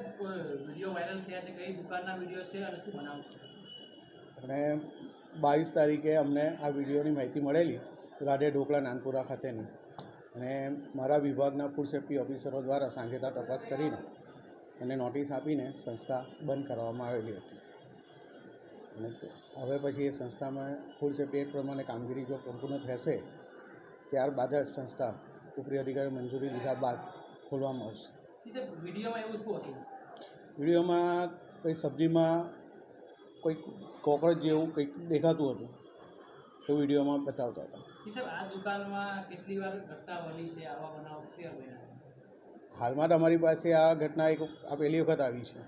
Video viral થયા છે, કઈ દુકાનના વિડીયો છે અને શું બનાવ છે? અને 22 તારીખે અમને આ વિડીયોની માહિતી મળેલી રાધે ઢોકળા નાનપુરા ખાતેની, અને મારા વિભાગના ફૂડ સેફ્ટી ઓફિસરો દ્વારા સાંકેતા તપાસ કરીને એને નોટિસ આપીને સંસ્થા બંધ કરવામાં આવેલી હતી. અને હવે પછી એ સંસ્થામાં ફૂડ સેફ્ટી એક્ટ પ્રમાણે કામગીરી જો સંપૂર્ણ થશે ત્યારબાદ જ સંસ્થા ઉપરી અધિકારી મંજૂરી લીધા બાદ ખોલવામાં આવશે. વિડીયોમાં એવું શું હતું? વિડીયોમાં કોઈ સબ્જીમાં કોઈ કોકરોચ જેવું કંઈક દેખાતું હતું, તો વિડીયોમાં બતાવતા હતા. આ દુકાનમાં કેટલી વાર ઘટના બની છે, આવા બનાવ છે? હાલમાં તો અમારી પાસે આ ઘટના આ પહેલી વખત આવી છે.